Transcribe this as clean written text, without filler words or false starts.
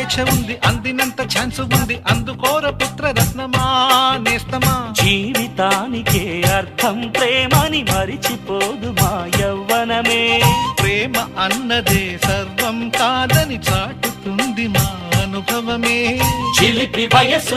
అపేక్ష ఉంది, అందినంత ఛాన్స్ ఉంది, అందుకోర పుత్ర రత్నమా నేస్తమా. జీవితానికే అర్థం ప్రేమని మరిచిపోదు మా యవ్వనమే. ప్రేమ అన్నదే సర్వం కాదని చాటుతుంది మా అనుభవమే. చిలిపి వయసు